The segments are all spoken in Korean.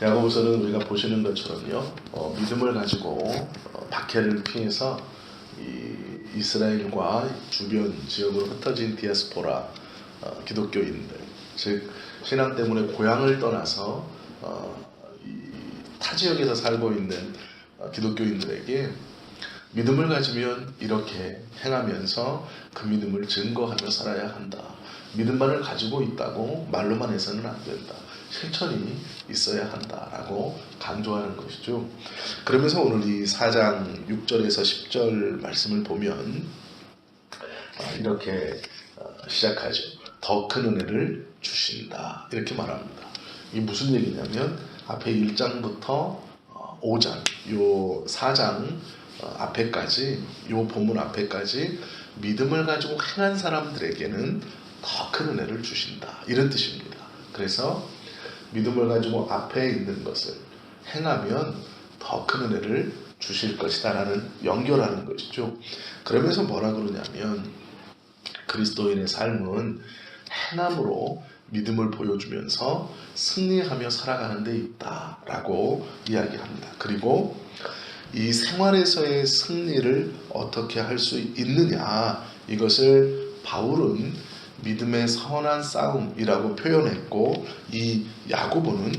야고보서는 우리가 보시는 것처럼요, 믿음을 가지고 박해를 피해서 이스라엘과 주변 지역으로 흩어진 디아스포라 기독교인들, 즉 신앙 때문에 고향을 떠나서 타 지역에서 살고 있는 기독교인들에게 믿음을 가지면 이렇게 행하면서 그 믿음을 증거하며 살아야 한다. 믿음만을 가지고 있다고 말로만 해서는 안 된다. 실천이 있어야 한다라고 강조하는 것이죠. 그러면서 오늘 이 4장 6절에서 10절 말씀을 보면 이렇게 시작하죠. 더 큰 은혜를 주신다. 이렇게 말합니다. 이게 무슨 얘기냐면 앞에 1장부터 5장, 요 4장 앞에까지, 요 본문 앞에까지 믿음을 가지고 행한 사람들에게는 더 큰 은혜를 주신다. 이런 뜻입니다. 그래서 믿음을 가지고 앞에 있는 것을 행하면 더 큰 은혜를 주실 것이다 라는 연결하는 것이죠. 그러면서 뭐라 그러냐면 그리스도인의 삶은 행함으로 믿음을 보여주면서 승리하며 살아가는 데 있다 라고 이야기합니다. 그리고 이 생활에서의 승리를 어떻게 할 수 있느냐, 이것을 바울은 믿음의 선한 싸움이라고 표현했고, 이 야고보는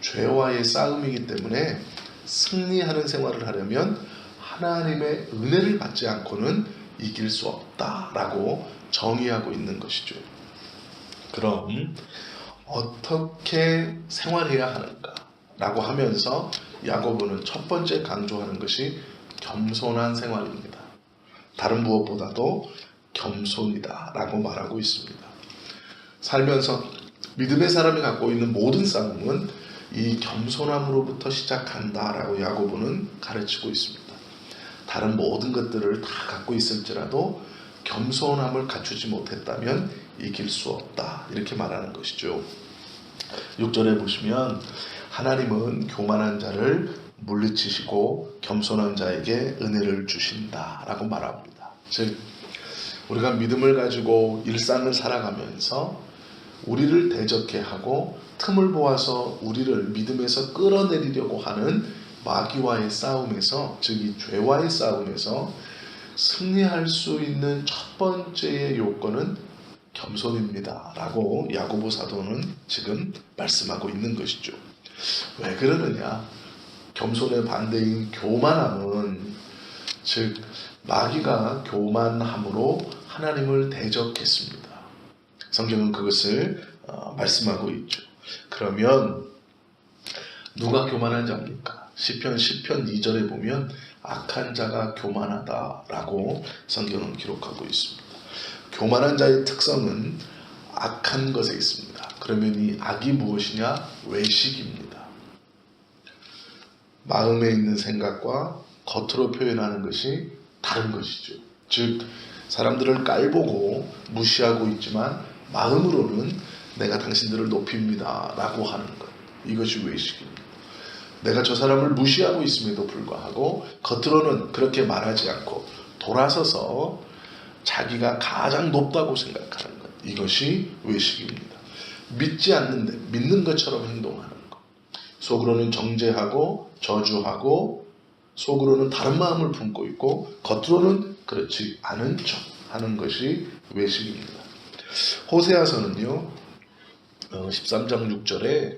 죄와의 싸움이기 때문에 승리하는 생활을 하려면 하나님의 은혜를 받지 않고는 이길 수 없다라고 정의하고 있는 것이죠. 그럼 어떻게 생활해야 하는가 라고 하면서 야고보는 첫 번째 강조하는 것이 겸손한 생활입니다. 다른 무엇보다도 겸손이다 라고 말하고 있습니다. 살면서 믿음의 사람이 갖고 있는 모든 싸움은 이 겸손함으로부터 시작한다 라고 야고보는 가르치고 있습니다. 다른 모든 것들을 다 갖고 있을지라도 겸손함을 갖추지 못했다면 이길 수 없다, 이렇게 말하는 것이죠. 6절에 보시면 하나님은 교만한 자를 물리치시고 겸손한 자에게 은혜를 주신다 라고 말합니다. 즉 우리가 믿음을 가지고 일상을 살아가면서 우리를 대적해 하고 틈을 보아서 우리를 믿음에서 끌어내리려고 하는 마귀와의 싸움에서, 즉 이 죄와의 싸움에서 승리할 수 있는 첫 번째의 요건은 겸손입니다 라고 야고보 사도는 지금 말씀하고 있는 것이죠. 왜 그러느냐? 겸손의 반대인 교만함은, 즉 마귀가 교만함으로 하나님을 대적했습니다. 성경은 그것을 말씀하고 있죠. 그러면 누가 교만한 자입니까? 시편 2절에 보면 악한 자가 교만하다라고 성경은 기록하고 있습니다. 교만한 자의 특성은 악한 것에 있습니다. 그러면 이 악이 무엇이냐? 외식입니다. 마음에 있는 생각과 겉으로 표현하는 것이 다른 것이죠. 즉 사람들을 깔보고 무시하고 있지만 마음으로는 내가 당신들을 높입니다 라고 하는 것, 이것이 외식입니다. 내가 저 사람을 무시하고 있음에도 불구하고 겉으로는 그렇게 말하지 않고 돌아서서 자기가 가장 높다고 생각하는 것, 이것이 외식입니다. 믿지 않는데 믿는 것처럼 행동하는 것, 속으로는 정죄하고 저주하고 속으로는 다른 마음을 품고 있고 겉으로는 그렇지 않은 척 하는 것이 외식입니다. 호세아서는요 13장 6절에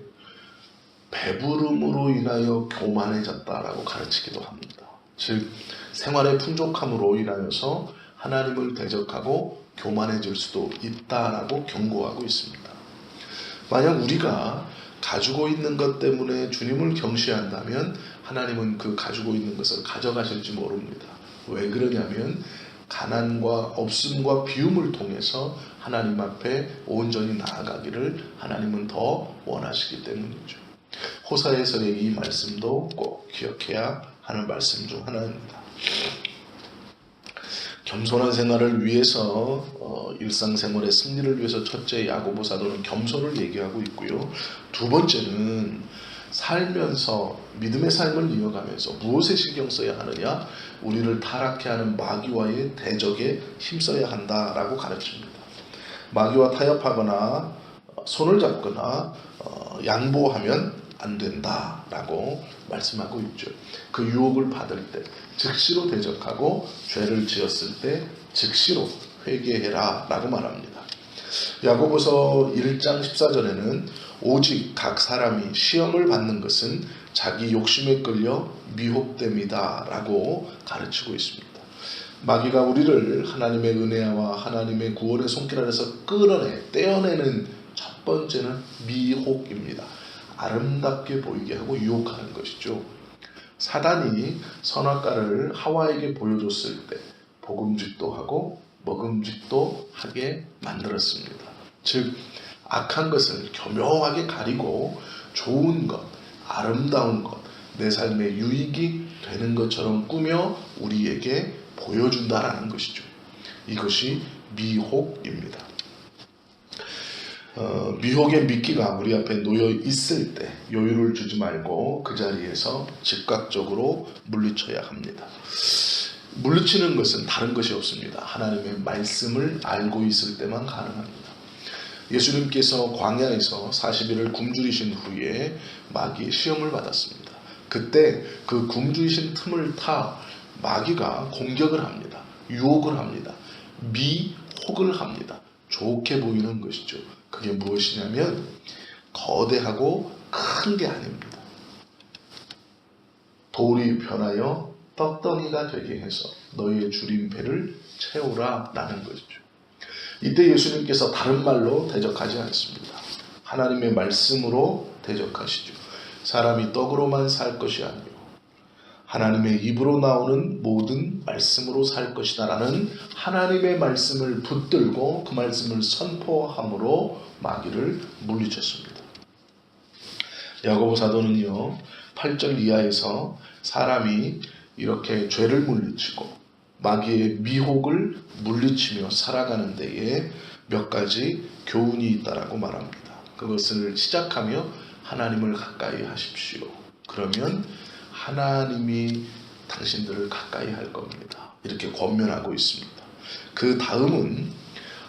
배부름으로 인하여 교만해졌다라고 가르치기도 합니다. 즉 생활의 풍족함으로 인하여서 하나님을 대적하고 교만해질 수도 있다라고 경고하고 있습니다. 만약 우리가 가지고 있는 것 때문에 주님을 경시한다면 하나님은 그 가지고 있는 것을 가져가실지 모릅니다. 왜 그러냐면 가난과 없음과 비움을 통해서 하나님 앞에 온전히 나아가기를 하나님은 더 원하시기 때문이죠. 호사에서의 이 말씀도 꼭 기억해야 하는 말씀 중 하나입니다. 겸손한 생활을 위해서 일상생활의 승리를 위해서 첫째 야고보 사도는 겸손을 얘기하고 있고요. 두 번째는 살면서 믿음의 삶을 이어가면서 무엇에 신경 써야 하느냐? 우리를 타락해 하는 마귀와의 대적에 힘써야 한다라고 가르칩니다. 마귀와 타협하거나 손을 잡거나 양보하면 안 된다라고 말씀하고 있죠. 그 유혹을 받을 때 즉시로 대적하고 죄를 지었을 때 즉시로 회개해라 라고 말합니다. 야고보서 1장 14절에는 오직 각 사람이 시험을 받는 것은 자기 욕심에 끌려 미혹됨이다 라고 가르치고 있습니다. 마귀가 우리를 하나님의 은혜와 하나님의 구원의 손길 아래서 끌어내 떼어내는 첫 번째는 미혹입니다. 아름답게 보이게 하고 유혹하는 것이죠. 사단이 선악과를 하와에게 보여줬을 때 복음직도 하고 먹음직도 하게 만들었습니다. 즉 악한 것을 교묘하게 가리고 좋은 것, 아름다운 것, 내 삶의 유익이 되는 것처럼 꾸며 우리에게 보여준다라는 것이죠. 이것이 미혹입니다. 미혹의 미끼가 우리 앞에 놓여 있을 때 여유를 주지 말고 그 자리에서 즉각적으로 물리쳐야 합니다. 물리치는 것은 다른 것이 없습니다. 하나님의 말씀을 알고 있을 때만 가능합니다. 예수님께서 광야에서 40일을 굶주리신 후에 마귀의 시험을 받았습니다. 그때 그 굶주리신 틈을 타 마귀가 공격을 합니다. 유혹을 합니다. 미혹을 합니다. 좋게 보이는 것이죠. 그게 무엇이냐면 거대하고 큰 게 아닙니다. 돌이 변하여 떡덩이가 되게 해서 너희의 주린 배를 채우라 라는 것이죠. 이때 예수님께서 다른 말로 대적하지 않습니다. 하나님의 말씀으로 대적하시죠. 사람이 떡으로만 살 것이 아니요 하나님의 입으로 나오는 모든 말씀으로 살 것이다 라는 하나님의 말씀을 붙들고 그 말씀을 선포함으로 마귀를 물리쳤습니다. 야고보 사도는요 8절 이하에서 사람이 이렇게 죄를 물리치고 마귀의 미혹을 물리치며 살아가는 데에 몇 가지 교훈이 있다라고 말합니다. 그것을 시작하며 하나님을 가까이 하십시오. 그러면 하나님이 당신들을 가까이 할 겁니다. 이렇게 권면하고 있습니다. 그 다음은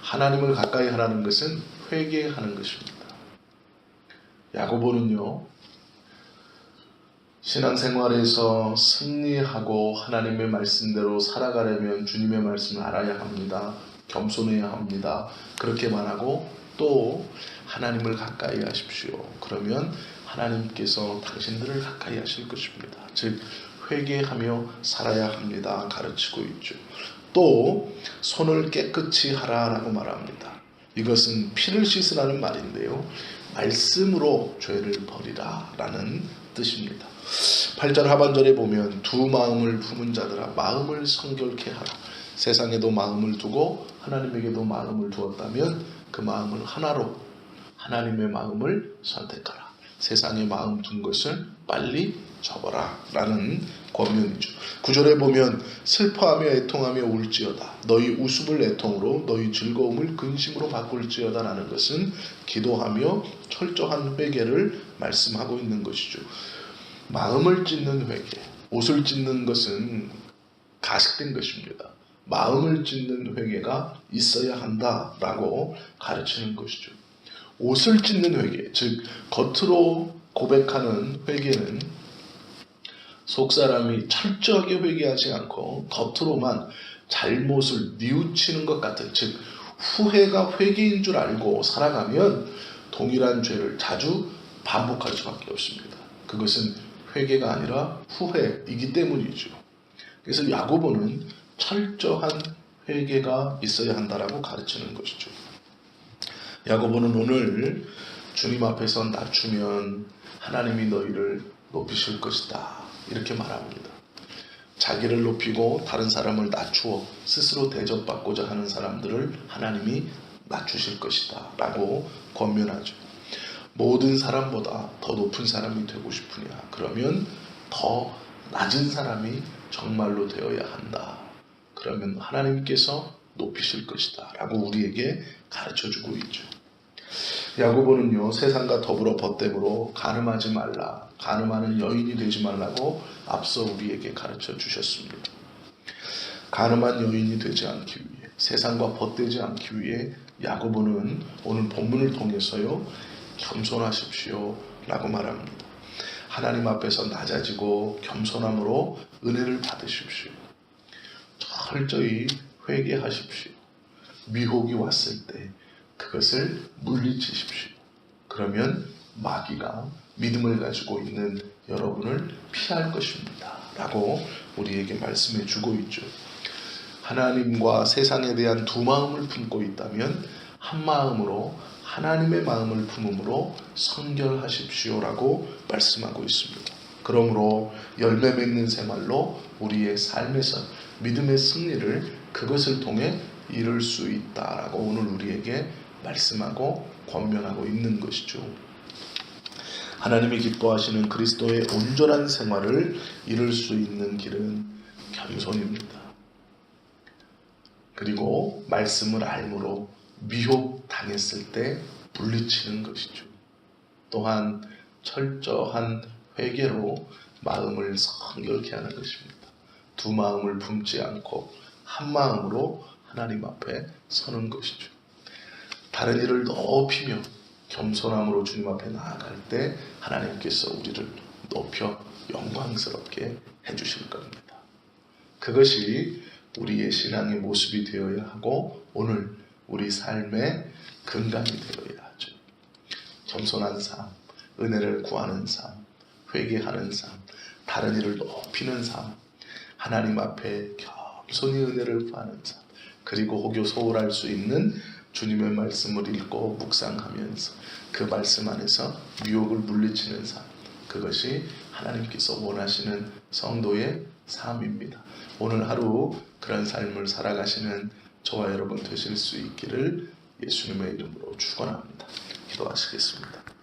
하나님을 가까이 하라는 것은 회개하는 것입니다. 야고보는요 신앙생활에서 승리하고 하나님의 말씀대로 살아가려면 주님의 말씀을 알아야 합니다. 겸손해야 합니다. 그렇게만 하고 또 하나님을 가까이 하십시오. 그러면 하나님께서 당신들을 가까이 하실 것입니다. 즉 회개하며 살아야 합니다. 가르치고 있죠. 또 손을 깨끗이 하라라고 말합니다. 이것은 피를 씻으라는 말인데요. 말씀으로 죄를 버리라 라는 뜻입니다. 8절 하반절에 보면 두 마음을 품은 자들아 마음을 성결케 하라. 세상에도 마음을 두고 하나님에게도 마음을 두었다면 그 마음을 하나로 하나님의 마음을 선택하라. 세상에 마음 둔 것을 빨리 접어라 라는 권면이죠. 9절에 보면 슬퍼하며 애통하며 울지어다. 너희 웃음을 애통으로 너희 즐거움을 근심으로 바꿀지어다 라는 것은 기도하며 철저한 회개를 말씀하고 있는 것이죠. 마음을 찢는 회개, 옷을 찢는 것은 가식된 것입니다. 마음을 찢는 회개가 있어야 한다라고 가르치는 것이죠. 옷을 찢는 회개, 즉 겉으로 고백하는 회개는 속사람이 철저하게 회개하지 않고 겉으로만 잘못을 뉘우치는 것 같은, 즉 후회가 회개인 줄 알고 살아가면 동일한 죄를 자주 반복할 수밖에 없습니다. 그것은 회개가 아니라 후회이기 때문이죠. 그래서 야고보는 철저한 회개가 있어야 한다라고 가르치는 것이죠. 야고보는 오늘 주님 앞에서 낮추면 하나님이 너희를 높이실 것이다 이렇게 말합니다. 자기를 높이고 다른 사람을 낮추어 스스로 대접받고자 하는 사람들을 하나님이 낮추실 것이다 라고 권면하죠. 모든 사람보다 더 높은 사람이 되고 싶으냐? 그러면 더 낮은 사람이 정말로 되어야 한다. 그러면 하나님께서 높이실 것이다 라고 우리에게 가르쳐주고 있죠. 야고보는요 세상과 더불어 벗됨으로 간음하지 말라, 간음하는 여인이 되지 말라고 앞서 우리에게 가르쳐 주셨습니다. 간음한 여인이 되지 않기 위해, 세상과 벗되지 않기 위해 야고보는 오늘 본문을 통해서요 겸손하십시오 라고 말합니다. 하나님 앞에서 낮아지고 겸손함으로 은혜를 받으십시오. 철저히 회개하십시오. 미혹이 왔을 때 그것을 물리치십시오. 그러면 마귀가 믿음을 가지고 있는 여러분을 피할 것입니다. 라고 우리에게 말씀해 주고 있죠. 하나님과 세상에 대한 두 마음을 품고 있다면 한 마음으로 하나님의 마음을 품음으로 성결하십시오라고 말씀하고 있습니다. 그러므로 열매 맺는 생활로 우리의 삶에서 믿음의 승리를 그것을 통해 이룰 수 있다라고 오늘 우리에게 말씀하고 권면하고 있는 것이죠. 하나님이 기뻐하시는 그리스도의 온전한 생활을 이룰 수 있는 길은 겸손입니다. 그리고 말씀을 알므로 미혹 당했을 때 물리치는 것이죠. 또한 철저한 회개로 마음을 성결케 하는 것입니다. 두 마음을 품지 않고 한 마음으로 하나님 앞에 서는 것이죠. 다른 일을 높이며 겸손함으로 주님 앞에 나아갈 때 하나님께서 우리를 높여 영광스럽게 해주실 겁니다. 그것이 우리의 신앙의 모습이 되어야 하고 오늘 우리 삶의 근간이 되어야 하죠. 겸손한 삶, 은혜를 구하는 삶, 회개하는 삶, 다른 일을 높이는 삶, 하나님 앞에 겸손히 은혜를 구하는 삶, 그리고 혹여 소홀할 수 있는 주님의 말씀을 읽고 묵상하면서 그 말씀 안에서 미혹을 물리치는 삶, 그것이 하나님께서 원하시는 성도의 삶입니다. 오늘 하루 그런 삶을 살아가시는 저와 여러분 되실 수 있기를 예수님의 이름으로 축원합니다. 기도하시겠습니다.